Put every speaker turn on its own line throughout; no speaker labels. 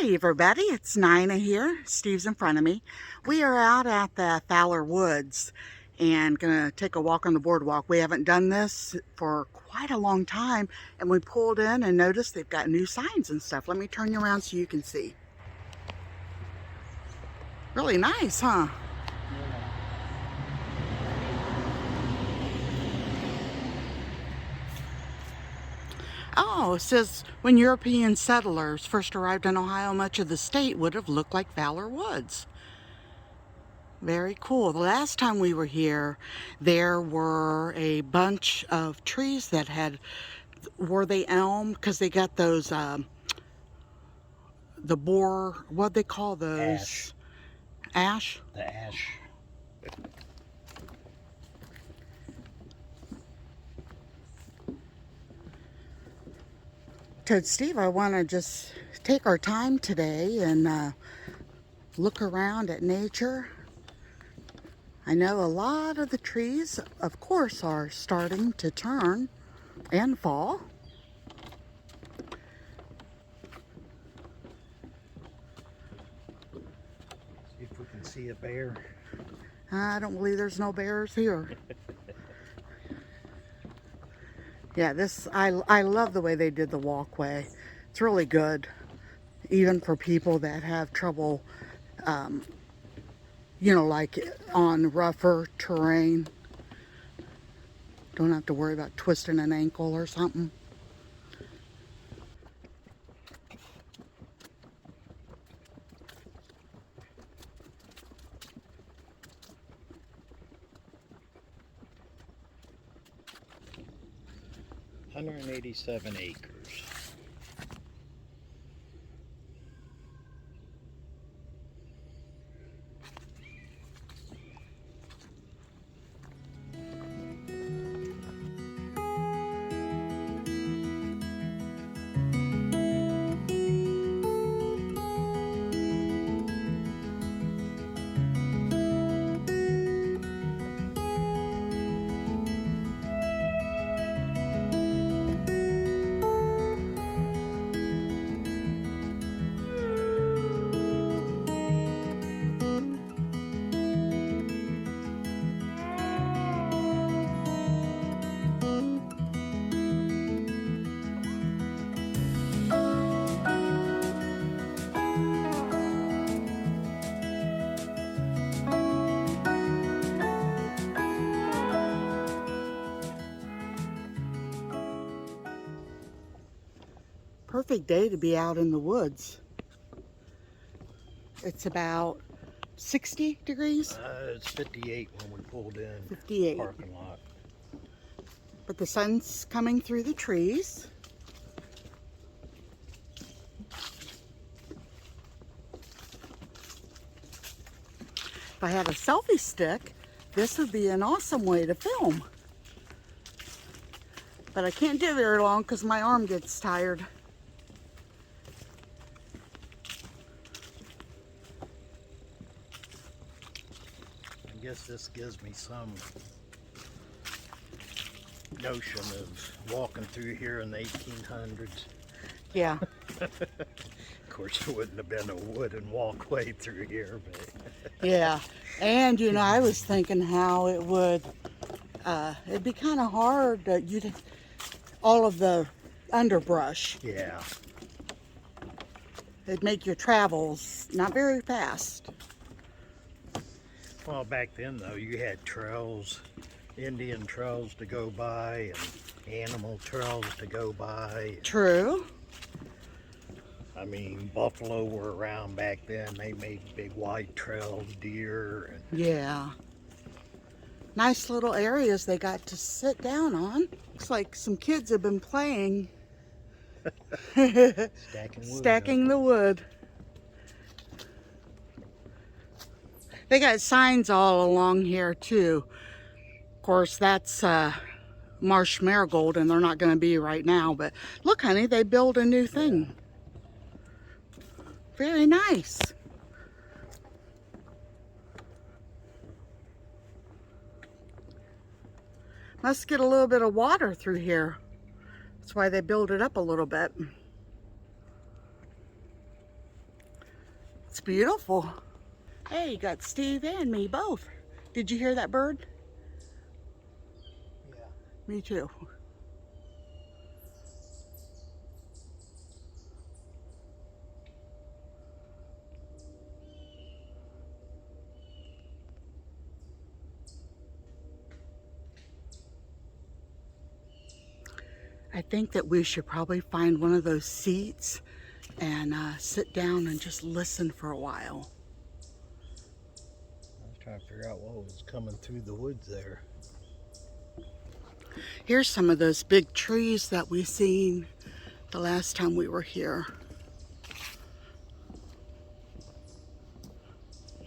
Hi everybody, it's Nina here. Steve's in front of me. We are out at the Fowler Woods and gonna take a walk on the boardwalk. We haven't done this for quite a long time, and we pulled in and noticed they've got new signs and stuff. Let me turn you around so you can see. Really nice, huh? Oh, it says when European settlers first arrived in Ohio, much of the state would have looked like Fowler Woods. Very cool. The last time we were here, there were a bunch of trees that were they elm? Because they got those, the boar, what they call those?
Ash.
Ash?
The ash.
Told Steve I want to just take our time today and look around at nature. I know a lot of the trees, of course, are starting to turn and fall.
See if we can see a bear.
I don't believe there's no bears here. Yeah, I love the way they did the walkway. It's really good, even for people that have trouble, like on rougher terrain. Don't have to worry about twisting an ankle or something.
$187 acres.
Perfect day to be out in the woods. It's about 60 degrees.
It's 58 when we pulled in.
58.
Parking lot.
But the sun's coming through the trees. If I had a selfie stick, this would be an awesome way to film. But I can't do it very long because my arm gets tired.
I guess this gives me some notion of walking through here in the 1800s.
Yeah.
Of course, there wouldn't have been a wooden walkway through here, but
Yeah. And I was thinking how it would it'd be kind of hard all of the underbrush.
yeah.
It'd make your travels not very fast.
Well, back then though, you had trails, Indian trails to go by and animal trails to go by.
True.
I mean, buffalo were around back then. They made big wide trails, deer.
Yeah. Nice little areas they got to sit down on. Looks like some kids have been playing.
Stacking wood.
Stacking the wood. They got signs all along here too. Of course, that's marsh marigold, and they're not going to be right now. But look, honey, they built a new thing. Very nice. Must get a little bit of water through here. That's why they build it up a little bit. It's beautiful. Hey, you got Steve and me both. Did you hear that bird?
Yeah.
Me too. I think that we should probably find one of those seats and sit down and just listen for a while.
I was trying to figure out what was coming through the woods there.
Here's some of those big trees that we seen the last time we were here.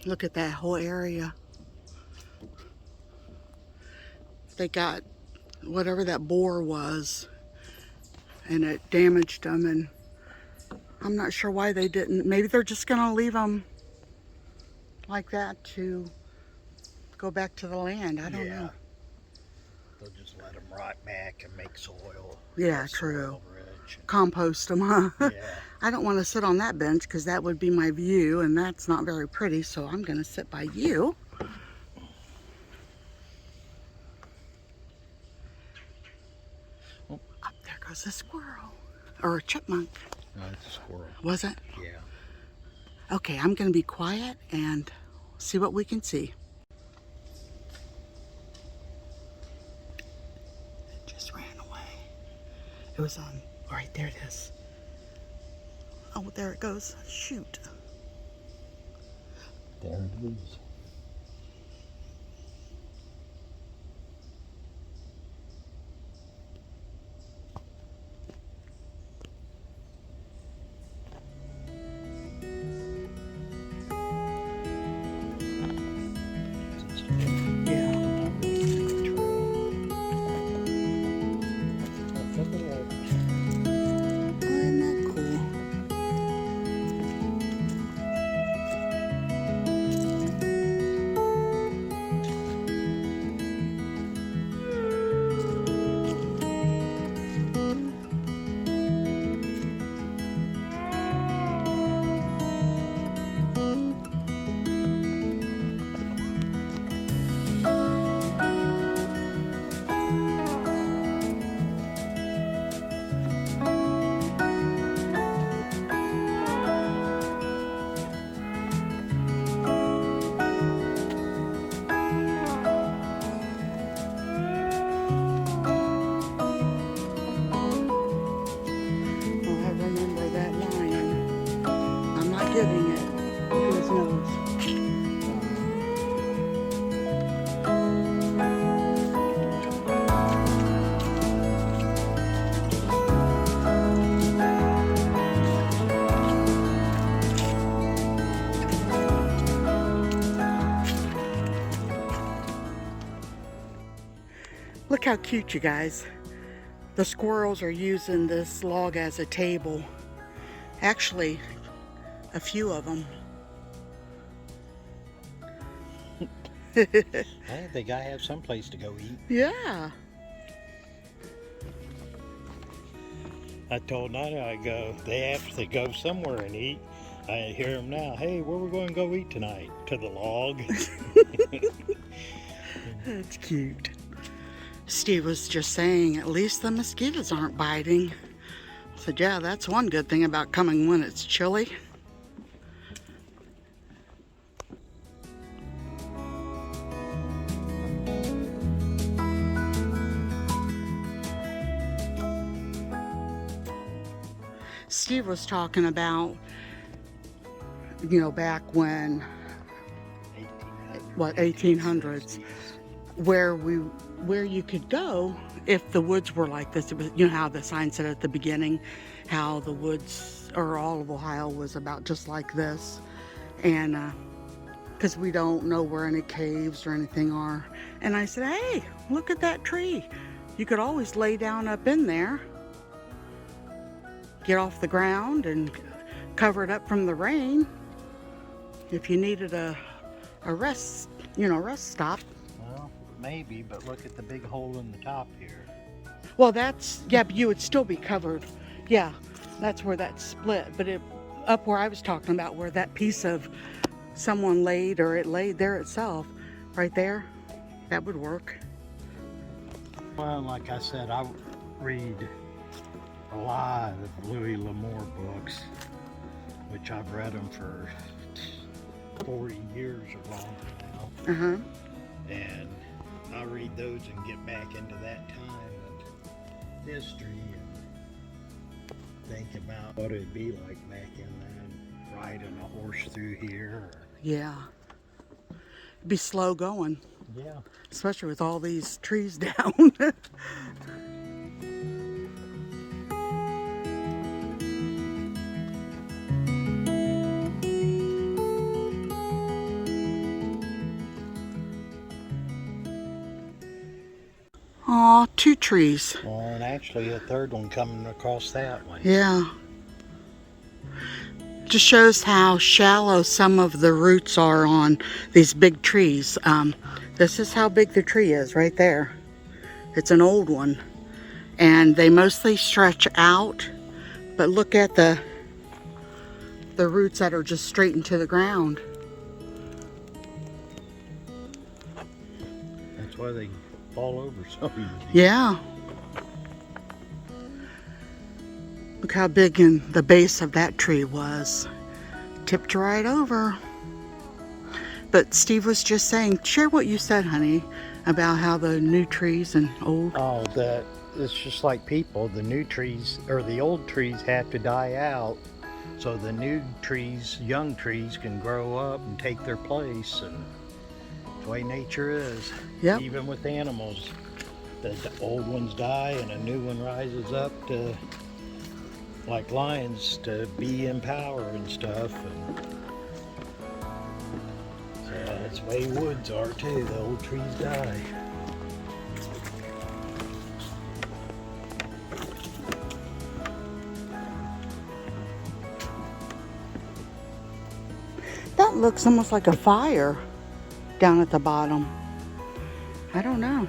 Look at that whole area. They got whatever that boar was, and it damaged them, and I'm not sure why they didn't. Maybe they're just gonna leave them like that to go back to the land. I don't know.
They'll just let them rot back and make soil.
Yeah, true.
Soil rich.
Compost them, huh?
Yeah.
I don't want to sit on that bench because that would be my view, and that's not very pretty, so I'm going to sit by you.
Oh.
Up there goes a squirrel. Or a chipmunk.
No, it's a squirrel.
Was it?
Yeah.
Okay, I'm going to be quiet and see what we can see. It just ran away. It was on, right there it is. Oh, there it goes. Shoot.
There it is.
Getting it. Look at his nose. Look how cute, you guys. The squirrels are using this log as a table. Actually, a few of them.
Hey, they gotta have some place to go eat.
Yeah.
I told Nana, I go, they have to go somewhere and eat. I hear them now. Hey, where we going to go eat tonight? To the log.
That's cute. Steve was just saying, at least the mosquitoes aren't biting. I said, yeah, that's one good thing about coming when it's chilly. Steve was talking about, you know, back when, 1800s, where you could go if the woods were like this. It was, you know how the sign said at the beginning, how the woods, or all of Ohio, was about just like this. And because we don't know where any caves or anything are. And I said, hey, look at that tree. You could always lay down up in there, get off the ground and cover it up from the rain if you needed a rest, rest stop.
Well, maybe, but look at the big hole in the top here.
Well, that's, yeah, but you would still be covered. Yeah, that's where that split. But up where I was talking about, where that piece of someone laid, or it laid there itself, right there. That would work.
Well, like I said, I read a lot of Louis L'Amour books, which I've read them for 40 years or longer now. And I read those and get back into that time of history and think about what it'd be like back in then, riding a horse through here.
Yeah. It'd be slow going.
Yeah.
Especially with all these trees down. Aw, 2 trees.
And actually a third one coming across that one.
Yeah. Just shows how shallow some of the roots are on these big trees. This is how big the tree is right there. It's an old one. And they mostly stretch out, but look at the roots that are just straight into the ground.
That's why they fall over so easy.
Yeah. Look how big in the base of that tree was. Tipped right over. But Steve was just saying, share what you said, honey, about how the new trees and old.
Oh, that it's just like people. The new trees, or the old trees, have to die out so the new trees, young trees, can grow up and take their place. And that's the way nature is.
Yep.
Even with animals, the old ones die and a new one rises up to, like lions, to be in power and stuff. And so that's the way woods are too. The old trees die.
That looks almost like a fire down at the bottom. I don't know.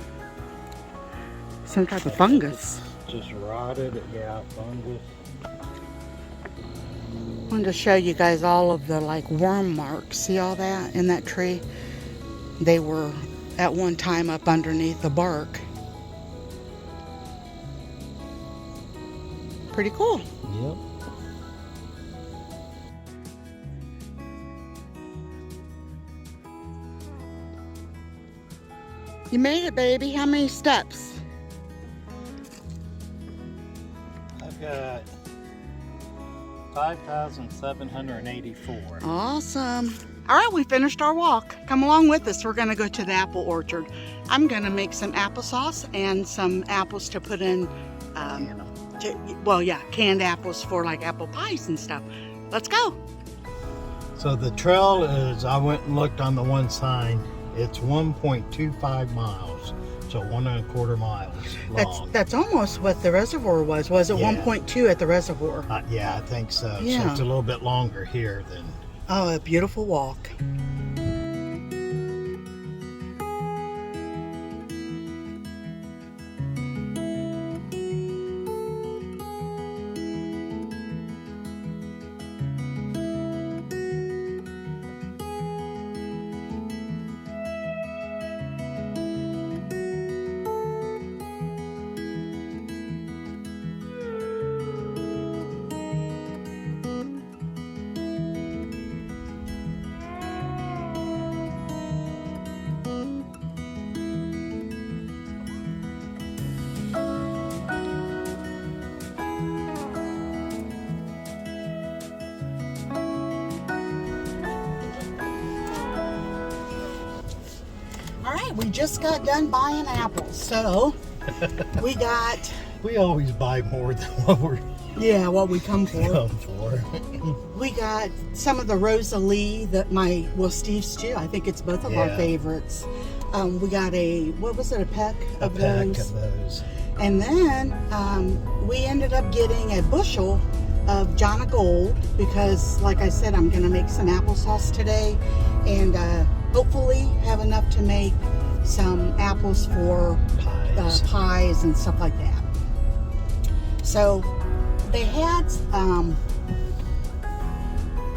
Some type of fungus.
Just rotted, yeah, fungus.
I wanted to show you guys all of the like worm marks. See all that in that tree? They were at one time up underneath the bark. Pretty cool.
Yep.
You made it, baby. How many steps?
I've got 5,784.
Awesome. All right, we finished our walk. Come along with us. We're going to go to the apple orchard. I'm going to make some applesauce and some apples to put in, canned apples for like apple pies and stuff. Let's go.
So the trail is, I went and looked on the one sign, it's 1.25 miles, so 1.25 miles long.
That's almost what the reservoir was. Was it
Yeah.
1.2 at the reservoir?
Yeah, I think so.
Yeah.
So it's a little bit longer here than...
Oh, a beautiful walk. All right, we just got done buying apples, so
We always buy more than what we're
what we come for.
going for.
We got some of the Rosalie that Steve's too. I think it's both of our
Yeah.
favorites. We got a peck of
Pack
those.
of those.
And then we ended up getting a bushel of Jana Gold because, like I said, I'm going to make some applesauce today and hopefully have enough to make some apples for pies and stuff like that. So they had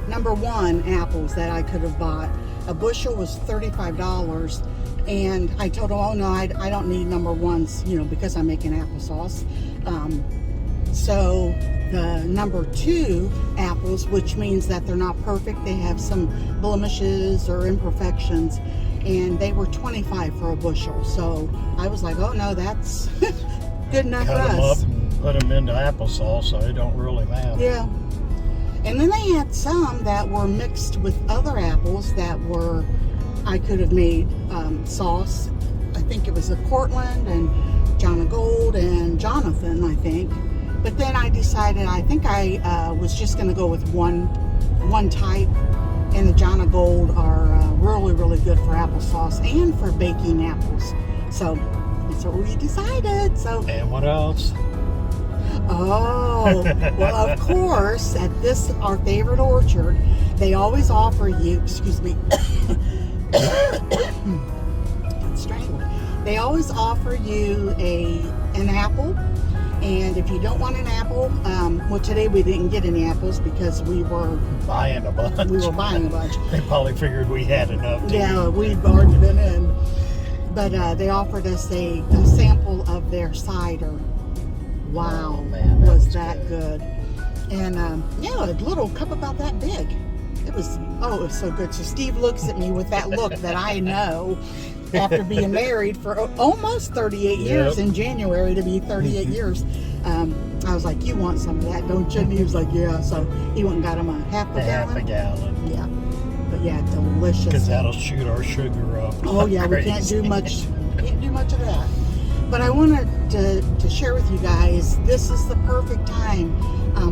number one apples that I could have bought. A bushel was $35, and I told him, oh no, I don't need number ones, you know, because I'm making applesauce. So the number two apples, which means that they're not perfect, they have some blemishes or imperfections, and they were $25 for a bushel. So I was like, oh no, that's good enough for us.
Cut them up and put them into applesauce, so it don't really matter.
Yeah. And then they had some that were mixed with other apples that were, I could have made sauce. I think it was a Cortland and John Gold and Jonathan, I think. But then I decided, I think I was just going to go with one type. And the John Gold are really, really good for applesauce and for baking apples. So that's what we decided. So.
And what else?
Oh, well, of course, at this, our favorite orchard, they always offer you, excuse me, strangled. They always offer you an apple, and if you don't want an apple, well, today we didn't get any apples because we were
buying a bunch. They probably figured we had enough.
Yeah, we'd already been in. But they offered us a sample of their cider. Wow,
oh, man,
was that good. And yeah, a little cup about that big. It was so good. So Steve looks at me with that look that I know after being married for almost 38 years. In January to be 38 years. I was like, you want some of that, don't you? And he was like, yeah. So he went and got him a half a gallon. Yeah. But yeah, delicious.
Because that'll shoot our sugar up.
Oh yeah, we can't do much. Can't do much of that. But I wanted to share with you guys, this is the perfect time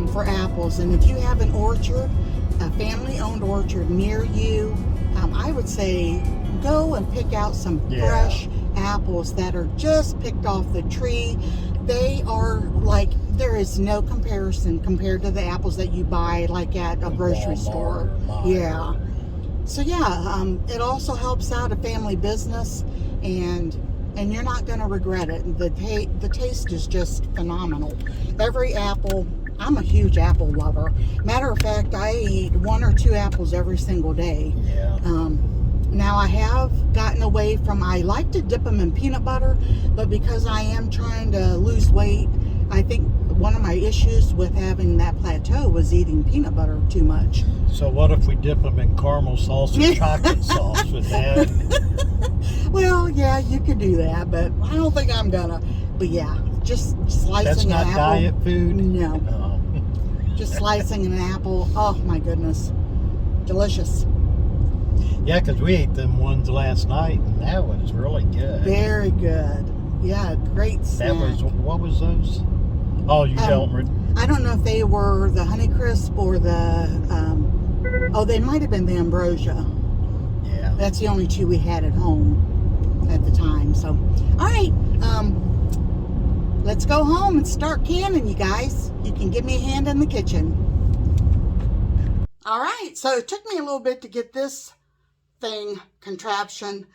for apples. And if you have an orchard, a family-owned orchard near you, I would say go and pick out some fresh apples that are just picked off the tree. They are like, there is no comparison compared to the apples that you buy like at a grocery store. Yeah. So yeah, it also helps out a family business, and you're not going to regret it. The taste is just phenomenal. Every apple, I'm a huge apple lover. Matter of fact, I eat 1 or 2 apples every single day.
Yeah.
Now I have gotten away from, I like to dip them in peanut butter, but because I am trying to lose weight, I think one of my issues with having that plateau was eating peanut butter too much.
So what if we dip them in caramel sauce or chocolate sauce with that?
Well, yeah, you could do that, but I don't think I'm gonna. But yeah, just slicing
That's not
an apple.
diet food?
No.
Oh.
Just slicing an apple. Oh my goodness. Delicious.
Yeah, because we ate them ones last night, and that was really good.
Very good. Yeah, great snack.
That was, what was those? Oh, you don't.
I don't know if they were the Honeycrisp or the, they might have been the Ambrosia.
Yeah.
That's the only 2 we had at home at the time. So, all right, let's go home and start canning, you guys. You can give me a hand in the kitchen. All right, so it took me a little bit to get this contraption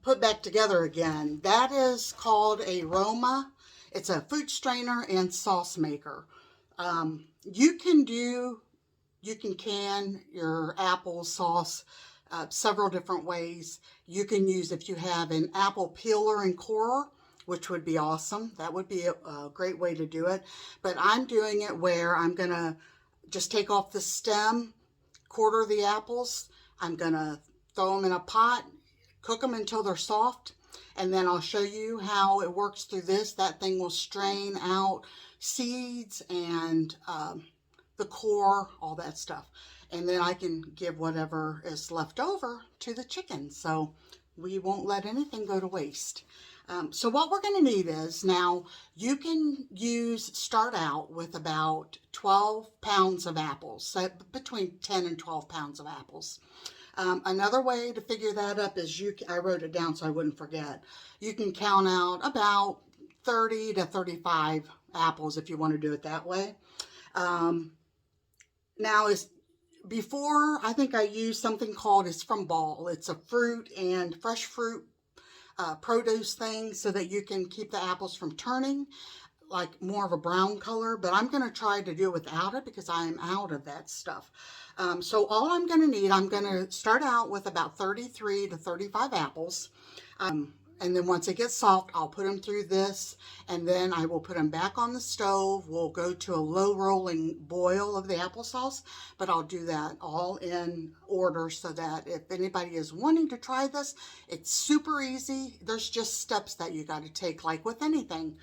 put back together again. That is called a Roma. It's a food strainer and sauce maker. You can can your apple sauce several different ways. You can use, if you have an apple peeler and corer, which would be awesome. That would be a great way to do it. But I'm doing it where I'm gonna just take off the stem, quarter the apples. I'm gonna throw them in a pot, cook them until they're soft, and then I'll show you how it works through this. That thing will strain out seeds and the core, all that stuff. And then I can give whatever is left over to the chickens. So we won't let anything go to waste. So what we're going to need is, now you can start out with about 12 pounds of apples, so between 10 and 12 pounds of apples. Another way to figure that up is I wrote it down so I wouldn't forget. You can count out about 30 to 35 apples if you want to do it that way. Now, before, I think I used something called, it's from Ball. It's a fruit and fresh fruit produce thing so that you can keep the apples from turning. like more of a brown color, but I'm going to try to do it without it because I am out of that stuff. So all I'm going to need, I'm going to start out with about 33 to 35 apples. And then once they get soft, I'll put them through this, and then I will put them back on the stove. We'll go to a low rolling boil of the applesauce, but I'll do that all in order so that if anybody is wanting to try this, it's super easy. There's just steps that you got to take like with anything.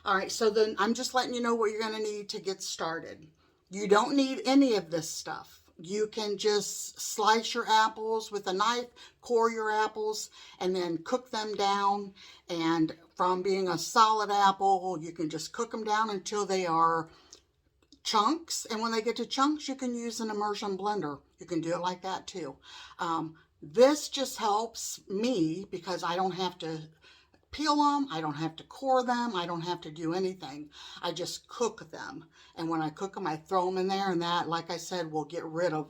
All right, so then I'm just letting you know what you're going to need to get started. You don't need any of this stuff. You can just slice your apples with a knife, core your apples, and then cook them down. And from being a solid apple, you can just cook them down until they are chunks. And when they get to chunks, you can use an immersion blender. You can do it like that too. This just helps me because I don't have to peel them, I don't have to core them, I don't have to do anything. I just cook them. And when I cook them, I throw them in there, and that, like I said, will get rid of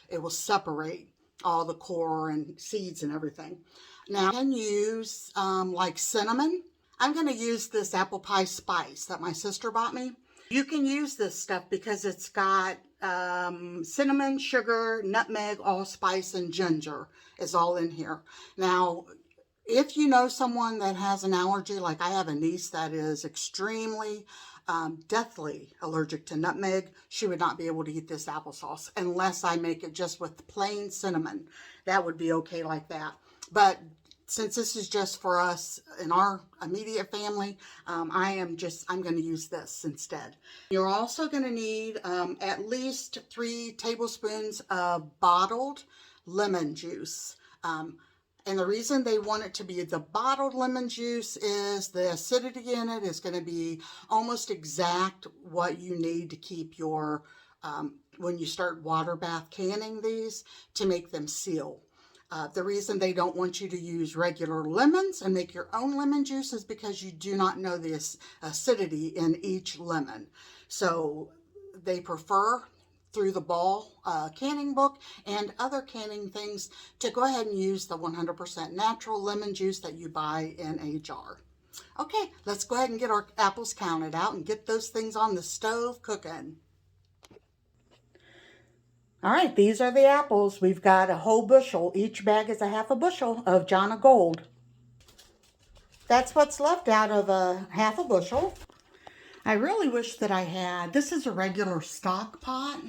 it will separate all the core and seeds and everything. Now, I can use like cinnamon. I'm going to use this apple pie spice that my sister bought me. You can use this stuff because it's got cinnamon, sugar, nutmeg, allspice, and ginger is all in here. Now, if you know someone that has an allergy, like I have a niece that is extremely, deathly allergic to nutmeg, she would not be able to eat this applesauce unless I make it just with plain cinnamon. That would be okay like that. But since this is just for us in our immediate family, I'm going to use this instead. You're also going to need at least 3 tablespoons of bottled lemon juice. And the reason they want it to be the bottled lemon juice is the acidity in it is going to be almost exact what you need to keep your, when you start water bath canning these, to make them seal. The reason they don't want you to use regular lemons and make your own lemon juice is because you do not know the acidity in each lemon. So they prefer, through the Ball canning book and other canning things, to go ahead and use the 100% natural lemon juice that you buy in a jar. Okay, let's go ahead and get our apples counted out and get those things on the stove cooking. All right, these are the apples. We've got a whole bushel. Each bag is a half a bushel of Jana Gold. That's what's left out of a half a bushel. I really wish that I had, this is a regular stock pot,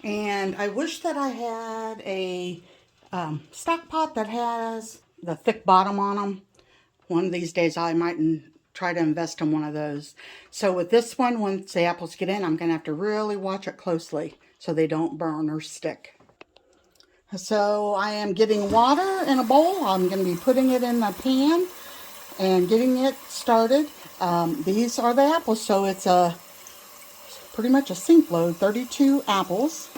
and I wish that I had a stock pot that has the thick bottom on them. One of these days I might try to invest in one of those. So with this one, once the apples get in, I'm going to have to really watch it closely so they don't burn or stick. So I am getting water in a bowl. I'm going to be putting it in the pan and getting it started. These are the apples, so it's pretty much a sink load, 32 apples.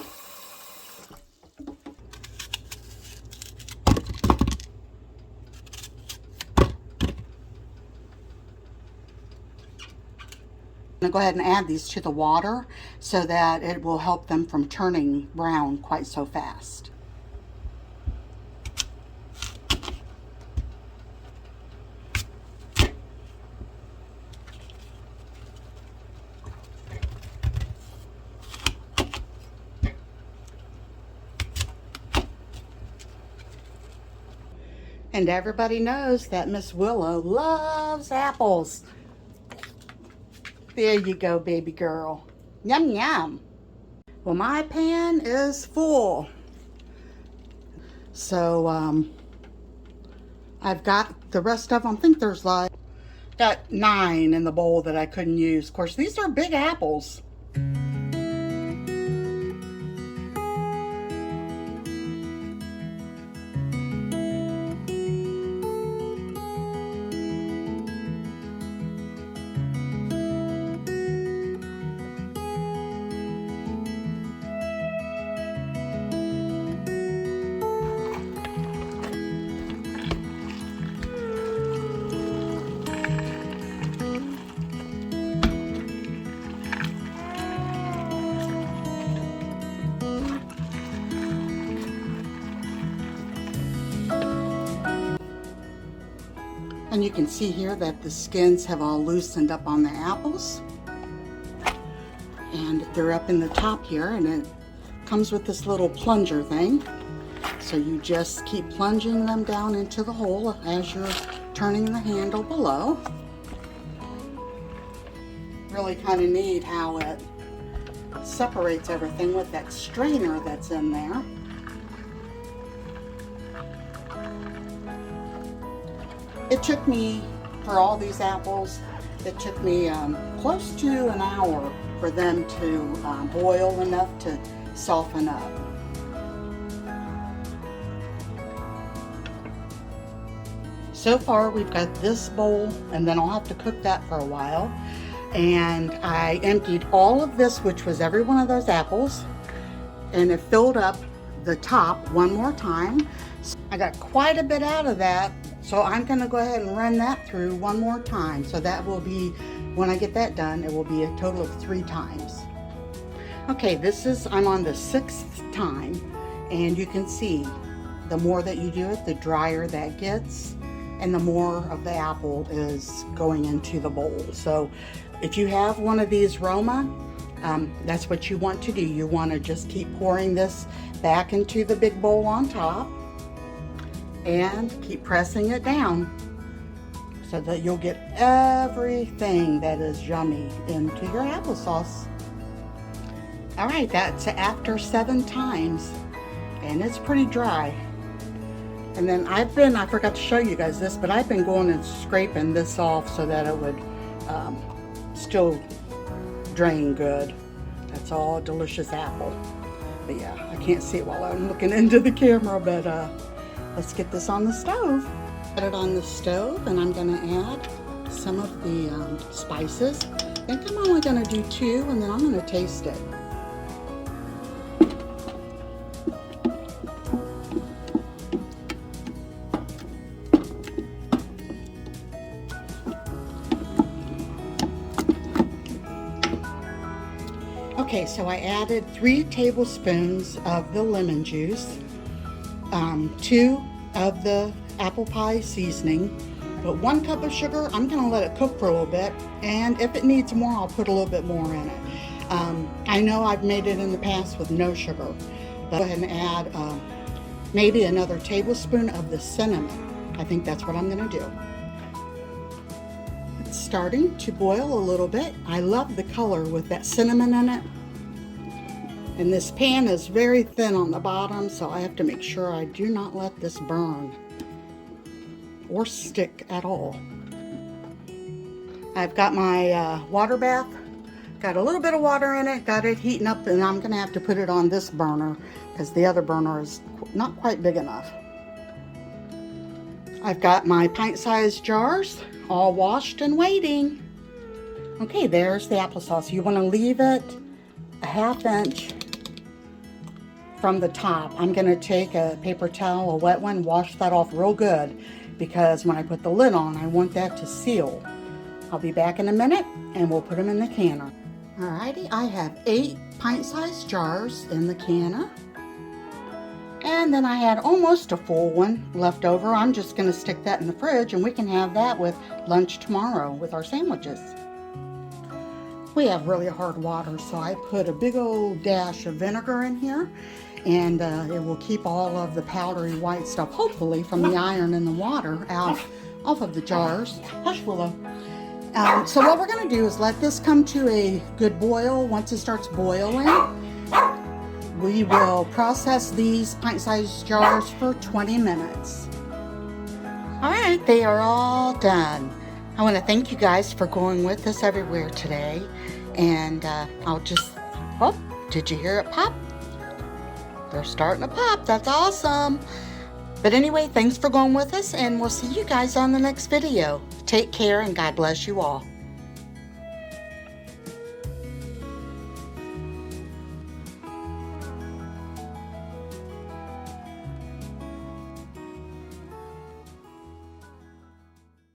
I'm going to go ahead and add these to the water so that it will help them from turning brown quite so fast. And everybody knows that Miss Willow loves apples. There you go, baby girl. Yum, yum. Well, my pan is full. So, I've got the rest of them. I think there's got 9 in the bowl that I couldn't use. Of course, these are big apples. And you can see here that the skins have all loosened up on the apples. And they're up in the top here, and it comes with this little plunger thing. So you just keep plunging them down into the hole as you're turning the handle below. Really kind of neat how it separates everything with that strainer that's in there. It took me, for all these apples, it took me close to an hour for them to boil enough to soften up. So far we've got this bowl, and then I'll have to cook that for a while. And I emptied all of this, which was every one of those apples, and it filled up the top one more time. So I got quite a bit out of that, so I'm gonna go ahead and run that through one more time. So that will be, when I get that done, it will be a total of 3 times. Okay, I'm on the 6th time, and you can see the more that you do it, the drier that gets, and the more of the apple is going into the bowl. So if you have one of these Roma, that's what you want to do. You want to just keep pouring this back into the big bowl on top and keep pressing it down so that you'll get everything that is yummy into your applesauce. All right, that's after 7 times, and it's pretty dry. And then I forgot to show you guys this, but I've been going and scraping this off so that it would still drain good. That's all delicious apple. But yeah, I can't see it while I'm looking into the camera, but let's get this on the stove. Put it on the stove, and I'm gonna add some of the spices. I think I'm only gonna do 2, and then I'm gonna taste it. Okay, so I added 3 tablespoons of the lemon juice, 2 of the apple pie seasoning, but 1 cup of sugar. I'm going to let it cook for a little bit, and if it needs more, I'll put a little bit more in it. I know I've made it in the past with no sugar, but go ahead and add maybe another tablespoon of the cinnamon. I think that's what I'm going to do. It's starting to boil a little bit. I love the color with that cinnamon in it. And this pan is very thin on the bottom, so I have to make sure I do not let this burn or stick at all. I've got my water bath, got a little bit of water in it, got it heating up, and I'm gonna have to put it on this burner because the other burner is not quite big enough. I've got my pint-sized jars all washed and waiting. Okay, there's the applesauce. You want to leave it a 1/2 inch from the top. I'm going to take a paper towel, a wet one, wash that off real good, because when I put the lid on, I want that to seal. I'll be back in a minute, and we'll put them in the canner. Alrighty, I have 8 pint-sized jars in the canner. And then I had almost a full one left over. I'm just going to stick that in the fridge, and we can have that with lunch tomorrow with our sandwiches. We have really hard water, so I put a big old dash of vinegar in here, and it will keep all of the powdery white stuff, hopefully, from the iron in the water off of the jars. Hush, Willow. So what we're going to do is let this come to a good boil. Once it starts boiling, we will process these pint-sized jars for 20 minutes. All right, they are all done. I want to thank you guys for going with us everywhere today. And oh, did you hear it pop? They're starting to pop. That's awesome. But anyway, thanks for going with us, and we'll see you guys on the next video. Take care, and God bless you all.